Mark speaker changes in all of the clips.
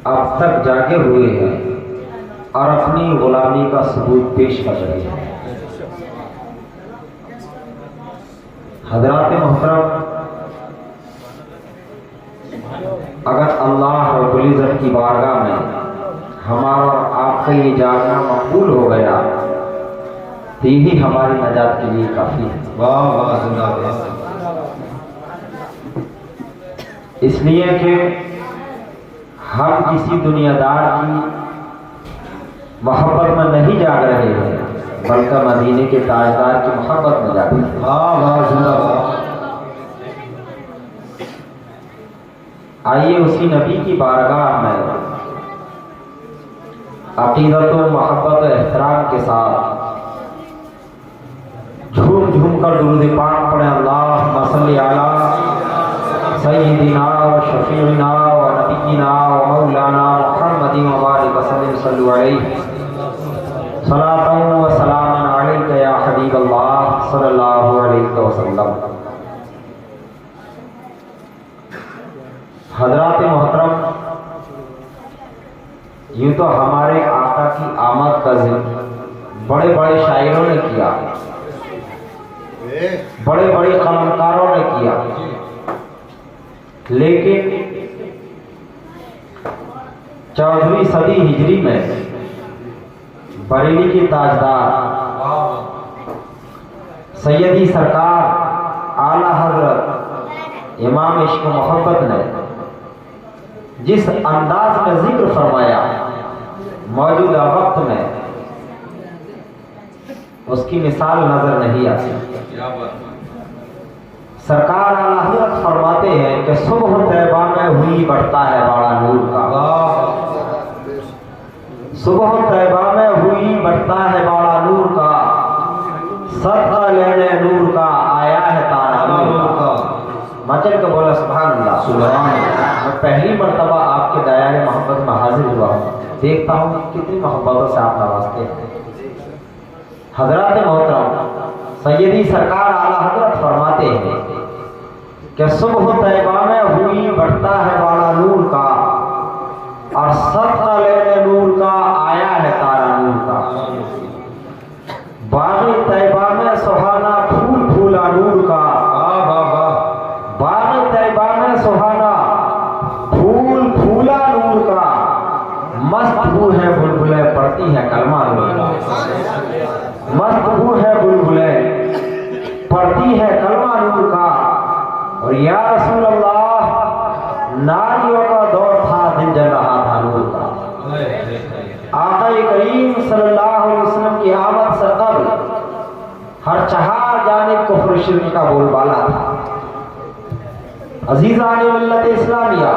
Speaker 1: اب تک جاگے ہوئے ہیں اور اپنی غلامی کا ثبوت پیش کر رہے ہیں۔ حضرات محترم، اگر اللہ رب العزت کی بارگاہ میں ہمارا اور آپ کا یہ جاگنا مقبول ہو گیا تو یہی ہماری نجات کے لیے کافی ہے۔
Speaker 2: واہ واہ، زندہ باد۔
Speaker 1: اس لیے کہ ہم کسی دنیا دار کی محبت میں نہیں جاگ رہے ہیں بلکہ مدینے کے تاجدار کی محبت میں جاگ رہے ہیں۔
Speaker 2: واہ واہ، زندہ باد۔
Speaker 1: آئیے اسی نبی کی بارگاہ میں عقیدت و محبت و احترام کے ساتھ جھوم جھوم کر درود پاک پڑھیں۔ اللہم صلی علی سیدنا و شفیعنا و نبینا و مولانا محمد مبارک وسلم، صلو علیہ صلاۃ و سلام علیک یا حبیب اللہ صلی اللہ علیہ وسلم۔ حضرات محترم، یوں تو ہمارے آقا کی آمد کا ذکر بڑے بڑے شاعروں نے کیا، بڑے بڑے قلمکاروں نے کیا، لیکن 14ویں صدی ہجری میں بریلی کی تاجدار سیدی سرکار اعلیٰ حضرت امام عشق و محبت نے جس انداز میں ذکر فرمایا موجودہ وقت میں اس کی مثال نظر نہیں آتی۔ سرکار اعلیٰ حضرت فرماتے ہیں کہ صبح طیبہ میں ہوئی بڑھتا ہے باڑا نور کا، صبح طیبہ میں ہوئی بڑھتا ہے باڑا نور کا، صدقہ لینے نور کا آیا ہے تارا نور کا۔ مچل کے بولا سبحان اللہ۔
Speaker 2: سبحان اللہ۔
Speaker 1: میں پہلی مرتبہ آپ کے دائرے محبت میں حاضر ہوا ہوں، دیکھتا ہوں کتنی محبتوں سے آپ نوازتے ہیں۔ حضرات محترم، سیدی سرکار اعلیٰ حضرت فرماتے ہیں کہ صبح طیبہ میں ہوئی بڑھتا ہے باڑا نور کا اور صدقہ لینے نور کا آیا ہے تارا نور کا۔ باغ طیبہ میں سہانا پھول پھولا نور کا، باغ طیبہ میں سہانا پھول پھولا نور کا، مست بو ہے بلبلیں پڑھتی ہے کلمہ نور کا، مست بو ہے بلبلیں پڑھتی ہے کلمہ نور کا۔ اور یا رسول اللہ، ناریوں کا دور تھا دل جل رہا تھا نور کا۔ آقا کریم صلی اللہ علیہ وسلم کی آمد سے قبل ہر چہار جانب کفر شرک کا بول بالا تھا۔ عزیزان ملت اسلامیہ،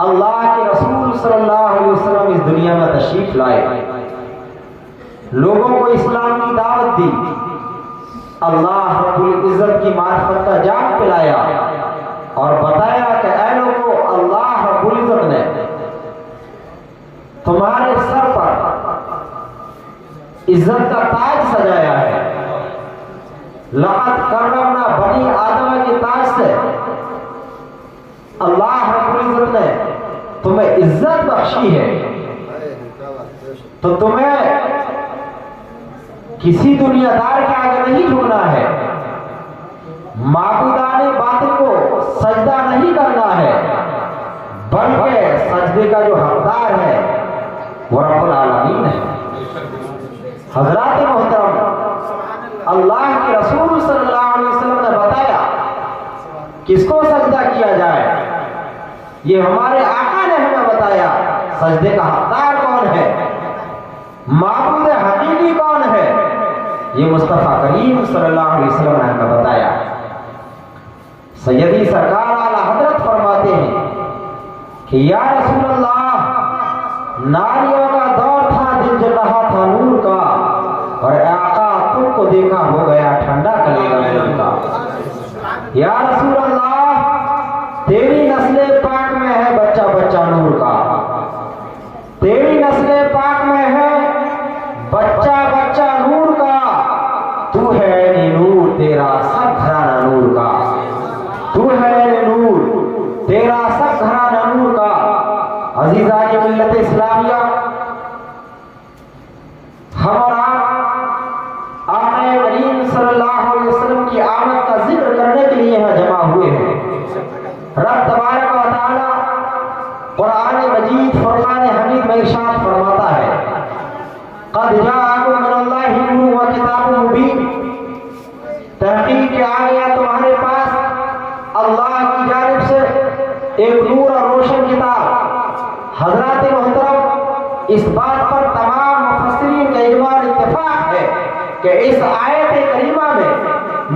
Speaker 1: اللہ کے رسول صلی اللہ علیہ وسلم اس دنیا میں تشریف لائے، لوگوں کو اسلام کی دعوت دی، اللہ رب العزت کی معرفت کا جام پلایا اور بتایا کہ اے لوگوں، اللہ رب العزت نے تمہارے سر پر عزت کا تاج سجایا ہے۔ لقد کرمنا بنی آدم کے تاج سے اللہ رب العزت نے تمہیں عزت بخشی ہے، تو تمہیں کسی دنیا دار کے آگے نہیں جھکنا ہے، معبودان باطل کو سجدہ نہیں کرنا ہے، بلکہ سجدے کا جو حقدار ہے وہ رب العالمین ہے۔ حضرات محترم، اللہ کے رسول صلی اللہ علیہ وسلم نے بتایا کس کو سجدہ کیا جائے، یہ ہمارے آقا نے ہمیں بتایا سجدے کا حقدار کون ہے، معبود حقیقی کون ہے، یہ مصطفیٰ کریم صلی اللہ علیہ وسلم نے ہمیں بتایا۔ سیدی سرکار اعلیٰ حضرت فرماتے ہیں کہ یا رسول اللہ، ناریوں کا دور تھا دل جل رہا تھا نور کا، اور اے آقا تم کو دیکھا ہو گیا ٹھنڈا کلیجہ نور کا۔ یا رسول اللہ، تیری نسل پاک میں ہے بچہ بچہ نور کا، تیری نسل پاک میں ہے بچہ بچہ نور کا، تو ہے نور تیرا سب گھرانہ نور کا، تو ہے نور تیرا سب گھرانہ نور کا۔ عزیزان ملت اسلامیہ، ہم اور آپ آقا کریم صلی اللہ علیہ وسلم کی آمد کا ذکر کرنے کے لیے یہاں جمع ہوئے ہیں۔ رب تبارک و تعالی قرآن مجید فرقان حمید میں ارشاد فرماتا ہے، قد جاءکم من اللہ نور و کتاب مبین، تحقیق کے آ گیا تمہارے پاس اللہ کی جانب سے ایک نور اور روشن کتاب۔ حضرات محترم، اس بات پر تمام مفسرین کا اجماع اتفاق ہے کہ اس آیت کریمہ میں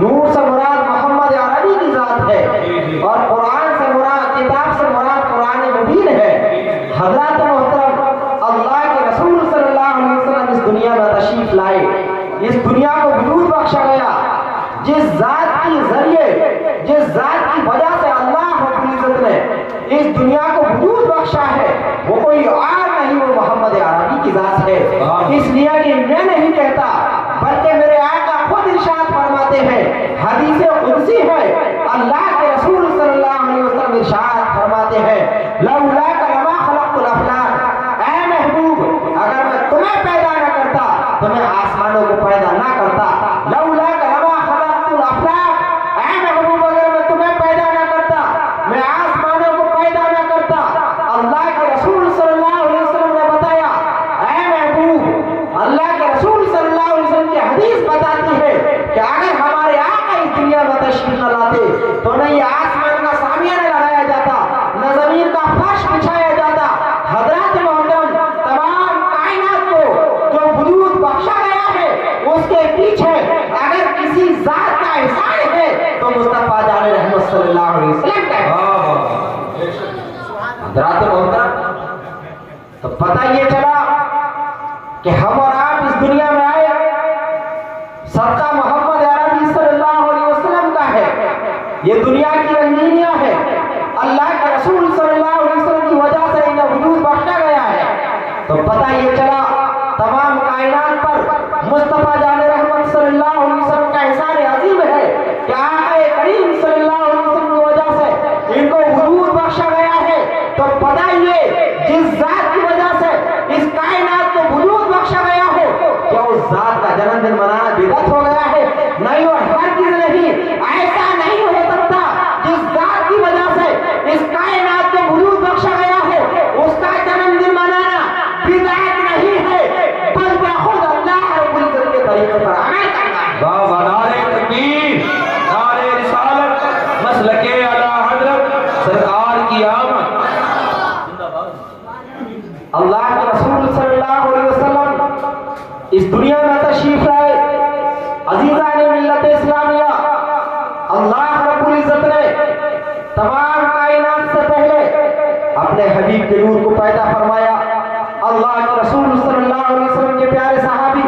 Speaker 1: نور سے مراد محمد عربی کی ذات ہے اور قرآن سے مراد، کتاب سے مراد قرآن مبین ہے۔ حضرات محترم، اللہ کے رسول صلی اللہ علیہ وسلم اس دنیا میں تشریف لائے، اس دنیا کو وجود بخشا گیا۔ جس ذات کے ذریعے، جس ذات کی وجہ سے اللہ رب العزت نے اس دنیا کو وجود بخشا ہے، وہ کوئی اور نہیں، وہ محمد عربی کی ذات ہے۔ اس لیے کہ میں نہیں کہتا بلکہ میرے آقا خود ارشاد فرماتے ہیں، حدیث قدسی ہے، اللہ کے رسول صلی اللہ علیہ وسلم ارشاد فرماتے ہیں، لولاک لما خلقت الافلاک، اے محبوب اگر میں تمہیں پیدا نہ کرتا تو میں آسمانوں کو پیدا نہ کرتا۔ لولاک لما خلقت الافلاک، اے محبوب اگر میں تمہیں پیدا نہ کرتا میں آسمانوں کو پیدا نہ کرتا۔ اللہ کے رسول صلی اللہ علیہ وسلم نے بتایا، اے محبوب، اللہ کے رسول صلی اللہ علیہ وسلم کی حدیث بتاتی ہے کہ اگر ہمارے آقا اس دنیا میں تشریف نہ لاتے تو نہ یہ آسمان کا سامیانہ لگایا جاتا، نہ زمین کا فرش بچھایا جاتا۔ حضرات محترم، تمام کائنات کو جو وجود بخشا گیا ہے اس کے پیچھے اگر کسی ذات کا احسان ہے تو مصطفیٰ جان رحمت صلی اللہ علیہ وسلم کا ہے۔ حضرات محترم، تو پتہ یہ چلا کہ ہم اور آپ اس دنیا میں آئے صدقہ محمد عربی صلی اللہ علیہ وسلم کا ہے۔ یہ دنیا کی رنگینیاں ہے، اللہ کے رسول صلی اللہ علیہ وسلم کی وجہ سے انہیں وجود بخشا گیا ہے۔ تو پتہ یہ چلا تمام کائنات پر مصطفیٰ جان رحمت صلی اللہ علیہ وسلم کا احسان عظیم ہے کہ آقا کریم صلی اللہ علیہ وسلم کی وجہ سے ان کو وجود بخشا گیا ہے۔ تو پتہ یہ جس ذات کی وجہ سے اس کائنات کو وجود بخشا گیا ہے، کیا اس ذات کا جنم دن منانا بدعت ہو گیا ہے؟ نہیں، اور ہرگز نہیں، ایسا نہیں ہو سکتا۔ جس ذات کی وجہ سے اس کائنات کو وجود بخشا گیا ہے اس کا جنم دن منانا بدعت نہیں ہے بلکہ خود اللہ رب العزت کے طریقے پر عمل کرنا ہے۔
Speaker 2: بابا نعرہ تکبیر، نعرہ رسالت، مسلک اعلیٰ حضرت سرکار کی آمد۔
Speaker 1: اللہ کے رسول صلی اللہ علیہ وسلم اس دنیا میں تشریف لائے۔ عزیزان ملت اسلامیہ، اللہ رب العزت نے تمام کائنات سے پہلے اپنے حبیب کے نور کو پیدا فرمایا۔ اللہ کے رسول صلی اللہ علیہ وسلم کے پیارے صحابی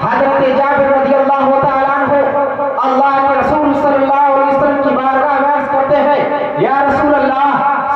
Speaker 1: حضرت جابر رضی اللہ تعالیٰ عنہ اللہ کے رسول صلی اللہ علیہ وسلم کی بارگاہ میں عرض کرتے ہیں، یا رسول اللہ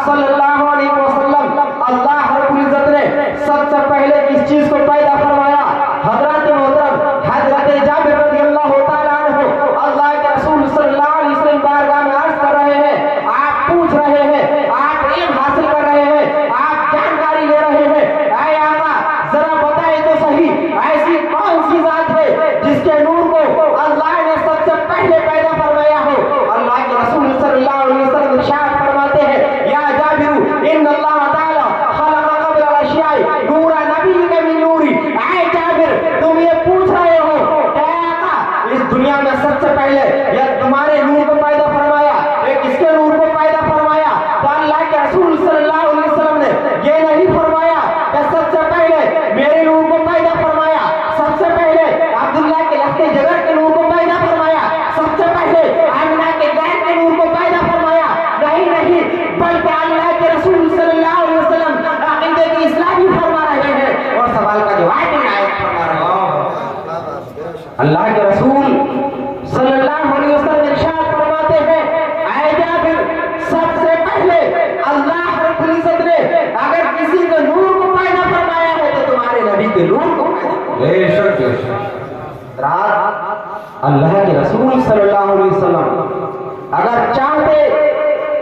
Speaker 1: صلی اللہ علیہ وسلم، اللہ رب العزت نے سب سے پہلے کس چیز کو پیدا فرمایا؟ حضرت محترم حضرت جابر رضی اللہ تعالیٰ عنہ اللہ کے رسول صلی اللہ علیہ وسلم بارگاہ میں عرض کر رہے ہیں، آپ پوچھ رہے ہیں، آپ علم حاصل کر رہے ہیں، آپ جانکاری لے رہے ہیں، اے آقا ذرا بتائیں تو صحیح ایسی کون سی ذات ہے جس کے نور کو اللہ نے سب سے پہلے پیدا فرمایا ہو؟ اللہ کے رسول صلی اللہ علیہ وسلم ارشاد فرماتے ہیں، یا جابر ان اللہ تعالی خلق قبل الاشیاء نور نبی من نوری۔ اے جابر تم یہ پوچھ رہے ہو کہ اے آقا اس دنیا میں سب سے پہلے یا تمہارے نور کو پیدا فرمایا، کس کے نور کو پیدا فرمایا؟ تو اللہ کے رسول صلی اللہ علیہ وسلم نے یہ نہیں فرمایا کہ سب سے پہلے میرے نور کو پیدا فرمایا، سب سے پہلے عبداللہ کے لخت جگر کے نور کو پیدا فرمایا، سب سے پہلے آمنہ کے گائے کے نور کو پیدا فرمایا۔ نہیں، بلکہ اللہ کے رسول صلی اللہ علیہ وسلم عقیدے کی اصلاح بھی فرما رہے ہیں اور سوال کا جواب بھی نائب فرما رہے ہیں۔ اللہ کے رسول صلی اللہ علیہ وسلم ارشاد فرماتے ہیں، اے جابر سب سے پہلے اللہ رب العزت نے اگر کسی کے نور کو پیدا فرمایا ہے تو تمہارے نبی کے نور کو
Speaker 2: بے شک بے شک۔
Speaker 1: رات اللہ کے رسول صلی اللہ علیہ وسلم اگر چاہتے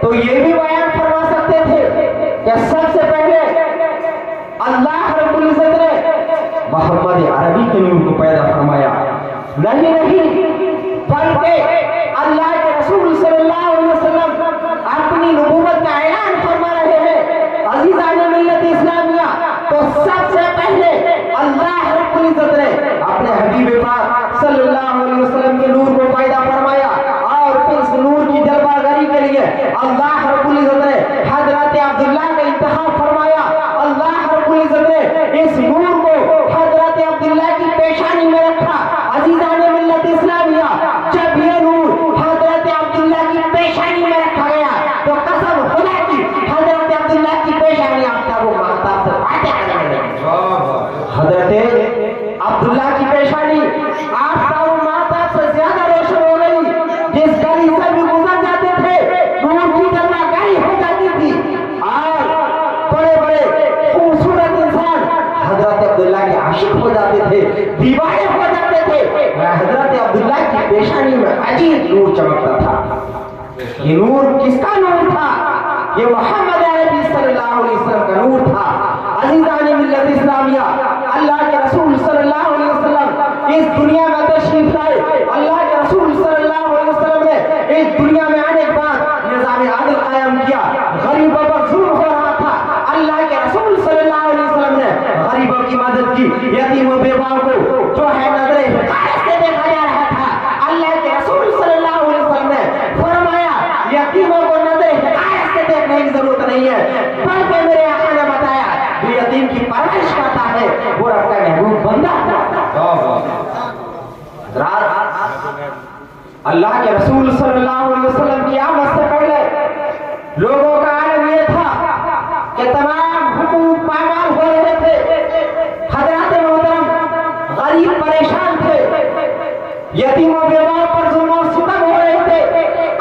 Speaker 1: تو یہ بھی بیان فرما سکتے تھے کہ سب سے پہلے اللہ رب العزت نے محمد عربی کے نور کو پیدا فرمایا، نہیں بلکہ اللہ کے رسول صلی اللہ علیہ وسلم اپنی نبوت کا اعلان فرما رہے ہیں۔ عزیزان ملت اسلامیہ، تو سب سے پہلے اللہ رب العزت نے اپنے حبیب پاک صلی اللہ علیہ وسلم کے نور کو پیدا فرمایا، اور پھر اس نور کی جلوہ گری کے لیے اللہ رب العزت نے حضرت عبداللہ کا انتخاب فرمایا۔ اللہ رب العزت نے اس نور کو حضرت عبداللہ کی پیشانی میں رکھا۔ عزیزان ملت اسلامیہ، جب یہ نور حضرت عبداللہ کی پیشانی میں رکھا گیا تو قسم خدا کی حضرت عبداللہ کی پیشانی آفتاب و مہتاب سے باتیں کرنے لگی۔ حضرت عبداللہ کی پیشانی آفتاب و مہتاب سے زیادہ روشن ہو گئی، جس گلی سے بھی گزر جاتے تھے نور کی جلوہ گری ہو جاتی تھی، اور بڑے بڑے خوبصورت انسان حضرت عبداللہ کے عاشق ہو جاتے تھے، دیوانے ہو جاتے تھے۔ حضرت عبداللہ کی پیشانی میں عجیب نور چمکتا تھا۔ یہ نور کس کا نور تھا؟ یہ محمد عربی صلی اللہ علیہ وسلم کا نور تھا۔ عزیزان ملت اسلامیہ، اللہ کے رسول صلی اللہ علیہ وسلم اس دنیا میں تشریف لائے۔ اللہ کے رسول صلی اللہ علیہ وسلم نے اس دنیا میں آنے کے بعد نظام عدل قائم کیا، غریبوں پر ظلم ہو رہا تھا۔ اللہ کے رسول صلی اللہ علیہ وسلم نے غریبوں کی مدد کی، یتیم و بیواؤں کو جو ہے نظر حقارت سے دیکھا جا رہا تھا، اللہ کے رسول صلی اللہ علیہ وسلم نے فرمایا یتیموں کو نظر حقارت سے دیکھنے کی ضرورت نہیں ہے، بلکہ میرے آقا نے بتایا جو یتیم کی پرورش کرتا ہے وہ رب کا محبوب بندہ ہوتا ہے۔ اللہ کے رسول صلی اللہ علیہ وسلم کی آمد سے پہلے لوگوں کا عالم یہ تھا کہ تمام حقوق پامال ہو رہے تھے، حضرات محترم غریب پریشان تھے، یتیم و بیواؤں پر ظلم و ستم ہو رہے تھے۔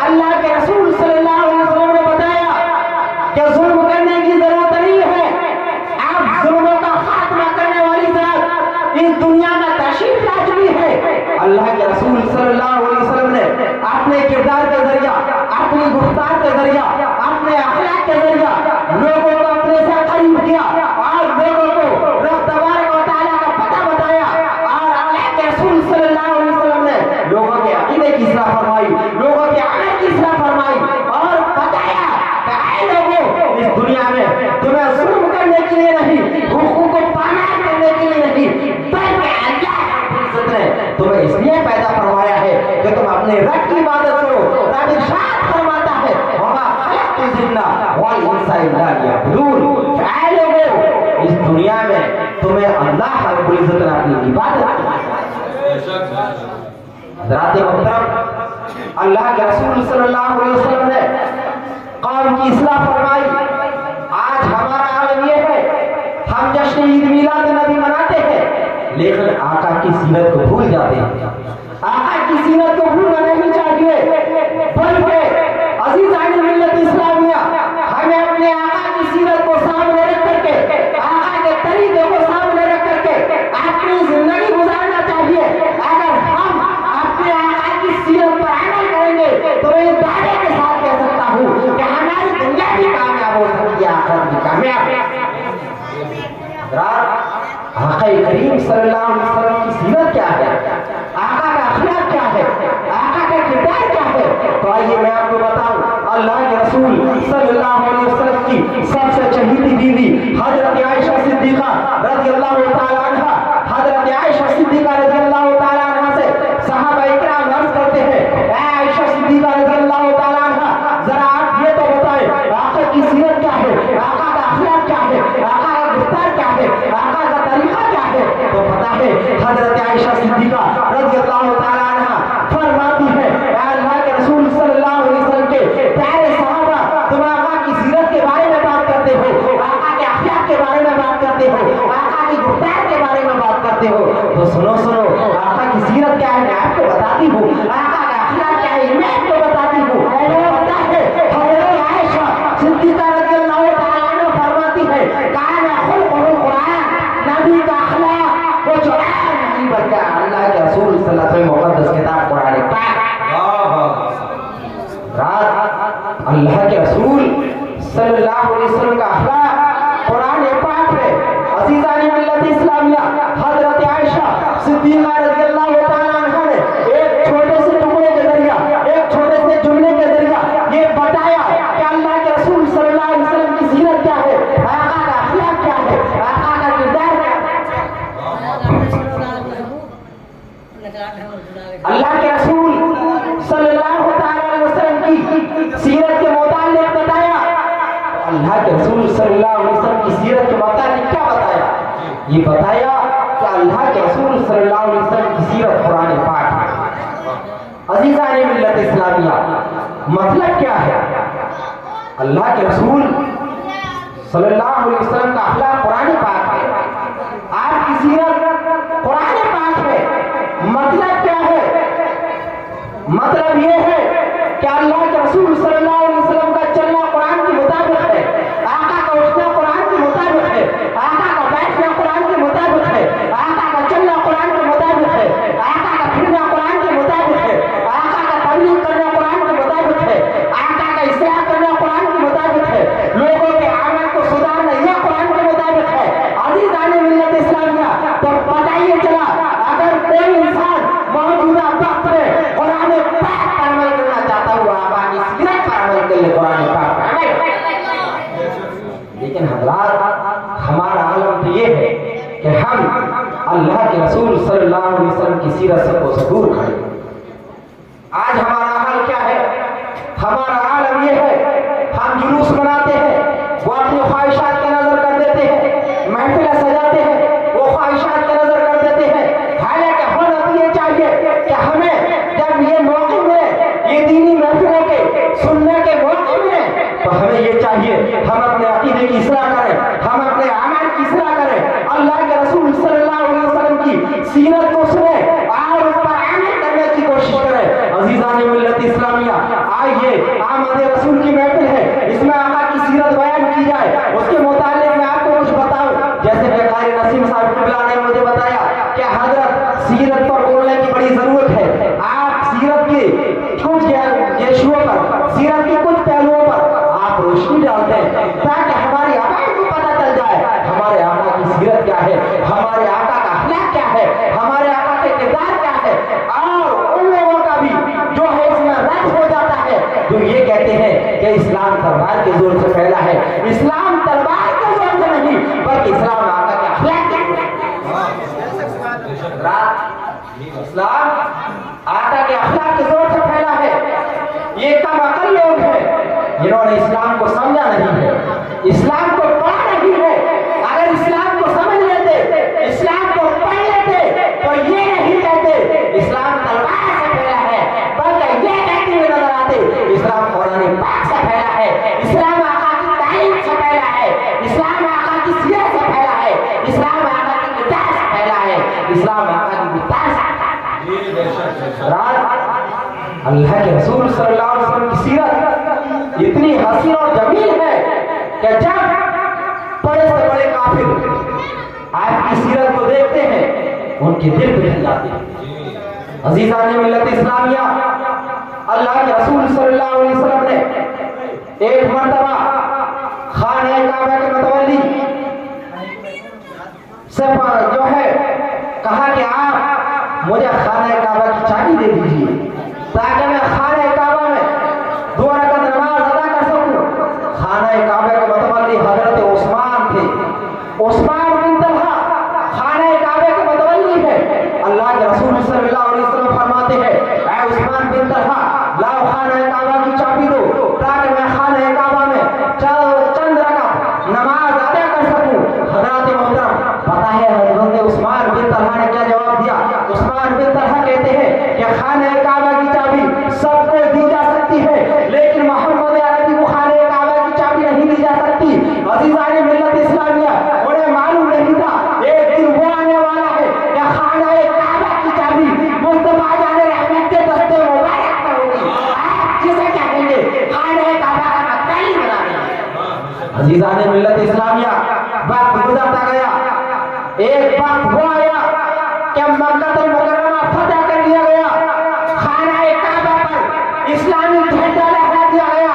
Speaker 1: اللہ کے رسول صلی اللہ علیہ وسلم نے بتایا کہ ظلم کرنے کی ضرورت نہیں ہے، آپ ظلموں کا خاتمہ کرنے والی ذات اس دنیا میں تشریف لا چکی ہے۔ اللہ کے رسول صلی اللہ علیہ وسلم نے اپنے کردار کے ذریعہ، اپنی گفتار کے ذریعہ، اپنے اخلاق کے ذریعہ لوگوں کو اپنے سے قریب کیا، اور لوگوں کو رب تبارک و تعالیٰ کا پتہ بتایا، اور اللہ کے رسول صلی اللہ علیہ وسلم نے لوگوں کے عقیدے کی اصلاح فرمائی، لوگوں کے عمل کی اصلاح فرمائی، اور بتایا کہ اے لوگوں، اس دنیا میں تمہیں ظلم کرنے کے لیے نہیں، حقوق کو پامال کرنے کے لیے نہیں، بلکہ اللہ نے تمہیں اس لیے پیدا فرمایا ہے کہ تم اپنے رب کی عبادت کرو۔ رب ارشاد فرماتا ہے وما خلقت الجن والانس الا لیعبدون، اے لوگوں، اس دنیا میں تمہیں اللہ رب العزت نے اپنی عبادت کی۔ حضرات محترم، اللہ کے رسول صلی اللہ علیہ وسلم نے قوم کی اصلاح فرمائی۔ آج ہمارا عالم یہ ہے، ہم جشن عید میلاد نبی مناتے ہیں، لیکن آقا کی سیرت کو بھول جاتے ہیں۔ آقا کی سیرت کو بھولنا نہیں چاہیے، بلکہ عزیزان ملت اسلامیہ، ہمیں اپنے آقا کی سیرت کو سامنے رکھ کر کے، آقا کے طریقے کو سامنے رکھ کر کے اپنی زندگی گزارنا چاہیے۔ اگر ہم اپنے آقا کی سیرت پر عمل کریں گے تو میں دعوے کے ساتھ کہہ سکتا ہوں کہ ہماری دنیا بھی کامیاب ہو سکتی ہے، آخرت بھی کامیاب۔ آقا کریم صلی اللہ علیہ وسلم کی سیرت کیا ہے، آقا کا اخلاق کیا ہے، آقا کا کردار کیا ہے، تو آئیے میں آپ کو بتاؤں۔ اللہ کے رسول صلی اللہ علیہ وسلم کی سب سے چہیتی بیوی حضرت عائشہ صدیقہ رضی اللہ تعالیٰ عنہ، حضرت عائشہ صدیقہ رضی اللہ تعالیٰ عنہ سے صحابہ اکرام عرض کرتے ہیں، اے عائشہ صدیقہ رضی اللہ تعالیٰ عنہ، ذرا آپ یہ تو بتائیں آقا کی سیرت کیا ہے، آقا کا اخلاق کیا ہے، آقا کا گفتار کیا ہے، آقا کا طریقہ کیا ہے؟ تو پتا ہے حضرت عائشہ صدیقہ رضی اللہ تعالیٰ عنہ فرماتی ہے، اے اللہ کے رسول صلی اللہ علیہ وسلم کے پیارے صحابہ، تم آقا کی سیرت کے بارے میں بات کرتے ہو، آقا کے اخلاق کے بارے میں بات کرتے ہو، آقا کی گفتار کے بارے میں بات کرتے ہو، تو سنو آقا کی سیرت کیا ہے میں آپ کو بتاتی ہوں، آقا کا اخلاق کیا ہے میں آپ کو بتاتی ہوں۔ پتا ہے حضرت عائشہ صدیقہ رضی اللہ تعالیٰ عنہ فرماتی ہے، کان خلقہ القرآن، نبی کا اخلاق وہ جو نہیں بلکہ اللہ کے رسول صلی اللہ علیہ وسلم مقدس کتاب قرآن پاک۔ اللہ کے رسول صلی اللہ علیہ وسلم کا اخلاق قرآن پاک ہے۔ عزیزان ملت اسلامیہ، حضرت عائشہ صدیقہ رضی اللہ تعالیٰ عنہ نے ایک چھوٹے سے ٹکڑے کے ذریعہ، ایک چھوٹے سے جملے کے ذریعہ یہ بتایا کہ اللہ کے رسول صلی اللہ علیہ وسلم کی سیرت کیا ہے، آقا کا اخلاق کیا ہے، آقا کا کردار کیا ہے۔ اللہ کے رسول صلی اللہ علیہ وسلم کی سیرت کے متعلق بتایا، اللہ کے رسول صلی اللہ علیہ وسلم کی سیرت کے متعلق کیا بتایا؟ یہ بتایا کہ اللہ کے رسول صلی اللہ علیہ وسلم کی سیرت قرآن پاک ہے۔ عزیزان ملت اسلامیہ، مطلب کیا ہے؟ اللہ کے رسول صلی اللہ علیہ وسلم کا اخلاق قرآن پاک ہے، آپ کی سیرت قرآن پاک ہے۔ مطلب کیا ہے؟ مطلب یہ ہے کہ اللہ کے رسول صلی اللہ علیہ وسلم کا چلنا قرآن کے مطابق ہے، آقا کا اٹھنا قرآن کے مطابق ہے، آقا کا بیٹھنا قرآن کے مطابق ہے، آقا کا چلنا قرآن کے مطابق ہے، آقا کا پھرنا قرآن کے مطابق ہے، آقا کا تبلیغ کرنا قرآن کے مطابق ہے، آقا کا اصلاح کرنا قرآن کے مطابق ہے، لوگوں کے عمل کو سدھارنا یہ قرآن کے مطابق ہے۔ عزیزان ملت اسلامیہ، تو پتہ یہ چلا اگر کوئی انسان موجودہ وقت میں قرآن پاک پر عمل کرنا چاہتا ہوا، آقا کی سیرت پر عمل کر لے، قرآن پاک پر عمل۔ لیکن حضرات، ہمارا عالم تو یہ ہے کہ ہم اللہ کے رسول صلی اللہ علیہ وسلم کی سیرت سے کو دور کھڑے۔ آج ہمارا حال کیا ہے؟ ہمارا عالم یہ ہے، ہم جلوس مناتے ہیں، وہ اپنی خواہشات کے نظر کر دیتے ہیں، محفلیں سجاتے ہیں، وہ خواہشات کے نظر کر دیتے ہیں۔ حالانکہ ہونا تو یہ چاہیے کہ ہمیں جب یہ موقع ملے، یہ دینی محفلوں کے سننے کے موقع ملے، تو ہمیں یہ چاہیے ہم اپنے عقیدے کی اصلاح کریں، ہم اپنے اعمال کی اصلاح کریں، اللہ کے رسول صلی اللہ علیہ وسلم کی سیرت کو سنیں اور اس پر عمل کرنے کی کوشش کریں۔ عزیزان ملت اسلامیہ، آئیے آمد رسول کی محفل ہے، اس میں آقا کی سیرت بیان کی جائے، اس کے متعلق میں آپ کو کچھ بتاؤں۔ جیسے کہ قاری نسیم صاحب قبلہ نے مجھے بتایا کہ حضرت سیرت پر بولنے کی بڑی ضرورت ہے، آپ سیرت کے کچھ جیشوں پر، سیرت کے کچھ پہلوؤں پر آپ روشنی ڈالتے ہیں تاکہ ہماری عوام کو پتہ چل جائے ہمارے آقا کی سیرت کیا ہے، ہمارے آقا کا اخلاق کیا ہے، ہمارے آقا کے کردار کیا ہے، اور ان لوگوں کا بھی جو ہے اس میں رد ہو جاتا ہے جو یہ کہتے ہیں کہ اسلام تلوار کے زور سے پھیلا ہے۔ اسلام تلوار کے زور سے نہیں، بلکہ اسلام آقا کے اخلاق کے اسلام آقا کے اخلاق کے زور سے پھیلا ہے۔ یہ کم عقل لوگ ہیں جنہوں نے اسلام کو سمجھا نہیں ہے، اسلام کو پڑھا نہیں ہے۔ اگر اسلام کو سمجھ لیتے، اسلام کو پڑھ لیتے، تو یہ نہیں کہتے اسلام تلوار سے پھیلا ہے، بلکہ یہ کہتے ہوئے نظر آتے اسلام قرآن پاک سے پھیلا ہے، اسلام آقا کی تعلیم سے پھیلا ہے، اسلام آقا کی سیرت سے پھیلا ہے، اسلام آقا کی کتاب سے پھیلا ہے، اسلام آقا کی کتاب سے پھیلا ہے۔ اللہ کے رسول صلی اللہ علیہ وسلم کی سیرت اتنی حسین اور جمیل ہے کہ جب بڑے سے بڑے کافر آپ کی سیرت کو دیکھتے ہیں ان کے دل پہ جاتے ہیں۔ عزیزان ملت اسلامیہ، اللہ کے رسول صلی اللہ علیہ وسلم نے ایک مرتبہ خانہ کعبہ کے متولی سے جو ہے کہا کہ آپ مجھے خانہ کعبہ کی چابی دے دیجیے تاکہ میں خانہ کعبہ میں 2 رکعت نماز ادا کر سکوں۔ خانہ کعبہ کے متولی حضرت عثمان تھے، عثمان بن طلحہ خانہ کعبہ کے متولی ہے۔ اللہ کے رسول صلی اللہ علیہ وسلم فرماتے ہیں، اے عثمان بن طلحہ، لاؤ خانہ کعبہ کی چابی دو تاکہ میں خانہ کعبہ میں چند رکعت نماز ادا کر سکوں۔ حضرات محترم، پتہ ہے حضرت عثمان بن طلحہ نے کیا جواب دیا؟ عثمان بن طلحہ کہتے ہیں کہ خانہ کعبہ کی چابی سب کو دی جا سکتی ہے، لیکن محمد عربی کو خانہ کعبہ کی چابی نہیں دی جا سکتی۔ عزیزان ملت اسلامیہ، انہیں معلوم نہیں تھا ایک دن وہ آنے والا ہے کہ خانہ کعبہ کی چابی مصطفیٰ جان رحمت کے دستے مبارک پر ہوگی۔ آپ جسے کہیں گے خانہ کعبہ کا متعلق بنا دیں۔ عزیزان ملت اسلامیہ، وقت گزرتا گیا، ایک وقت وہ آیا کہ مکہ المکرمہ فتح کر دیا گیا، خانہ کعبہ پر اسلامی جھنڈا لہرا دیا گیا۔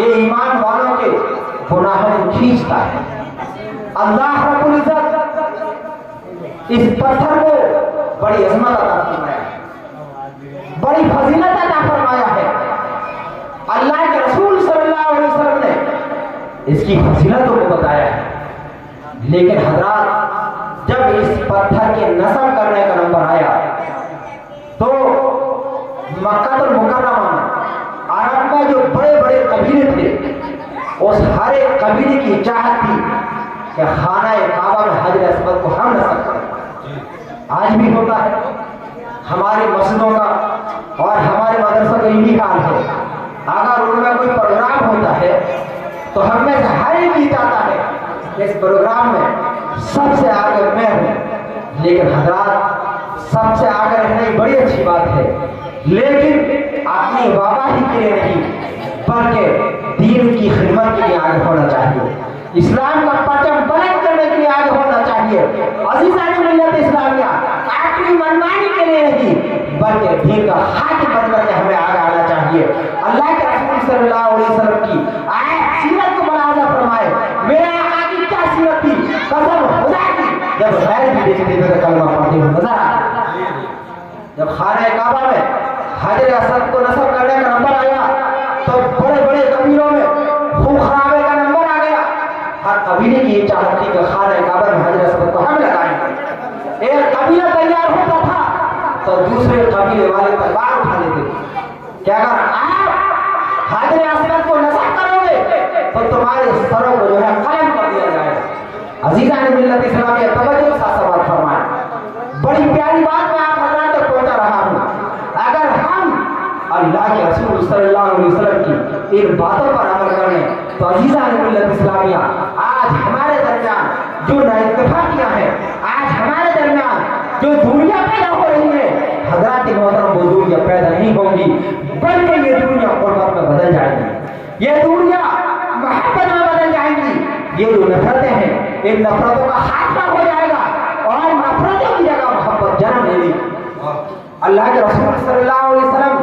Speaker 1: یہ ایمان والوں کے گناہوں کو کھینچتا ہے۔ اللہ رب العزت اس پتھر کو بڑی عظمت عطا فرمایا ہے، بڑی فضیلت عطا فرمایا ہے۔ اللہ کے رسول صلی اللہ علیہ وسلم نے اس کی فضیلتوں کو بتایا ہے، لیکن حضرات جب اس پتھر کے نصب کرنے کا نمبر آیا تو مکہ المکرمہ میں عرب میں جو بڑے بڑے قبیلے تھے، اس ہر ایک قبیلے کی چاہت تھی کہ خانہ کعبہ میں حجر اسود کو ہم نصب کریں۔ آج بھی ہوتا ہے ہماری مسجدوں کا اور ہمارے مدرسوں کا یہی حال ہے، اگر ان میں کوئی پروگرام ہوتا ہے تو ہم میں سے ہر ایک یہ چاہتا ہے کہ اس پروگرام میں سب سے آگے میں ہوں۔ لیکن حضرات سب سے آگے رہنا ایک بڑی اچھی بات ہے، لیکن اپنی بابا ہی کے لیے نہیں بلکہ دین کی خدمت کے لیے آگے ہونا چاہیے، اسلام کا پرچم بلند کرنے کے لیے آگے ہونا چاہیے۔ عزیزان ملت اسلامیہ اپنی منمانی کے لیے نہیں بلکہ دین کا حاکم بن کر کے ہمیں آگے آنا چاہیے۔ اللہ کے رسول صلی اللہ علیہ وسلم کی آیت سیرت کو ملاحظہ فرمائے، میرے آقا کی کیا سیرت تھی، قسم خدا کی جب غیر بھی دیکھتے تھے تو کلمہ پڑھتے ہوئے نظر آتا۔ جب خانہ کعبہ میں حجر اسود کو نصب کرنے کا نمبر آیا تو بڑے بڑے قبیلوں میں خون خرابے کا نمبر آ گیا۔ ہر قبیلے کی یہ چاہت تھی کہ خانہ کعبہ میں حجر اسود کو ہم لگائیں گے۔ ایک قبیلہ تیار ہوتا تھا تو دوسرے قبیلے والے تلوار اٹھا لیتے تھے کہ اگر آپ حجر اسود کو نصب کرو گے تو تمہارے سروں کو جو ہے قلم کر دیا جائے گا۔ عزیزان ملت اسلامیہ توجہ کے ساتھ سوال فرمائیں، بڑی پیاری بات میں آپ حضرات تک پہنچا رہا ہوں۔ اگر ہم اللہ کے رسول صلی اللہ علیہ وسلم کی ان باتوں پر عمل کریں تو عزیزان ملت اسلامیہ آج ہمارے درمیان جو نااتفاقیاں ہیں، آج ہمارے درمیان جو دوریاں پیدا ہو رہی ہیں، حضرات محترم وہ دوریاں پیدا نہیں ہوں گی بلکہ یہ دوریاں قربت میں بدل جائیں گی، یہ دوریاں محبت میں بدل جائیں گی۔ یہ جو نفرتیں ہیں ان نفرتوں کا خاتمہ ہو جائے گا اور نفرتوں کی جگہ محبت جنم لے گی۔ اللہ کے رسول صلی اللہ علیہ وسلم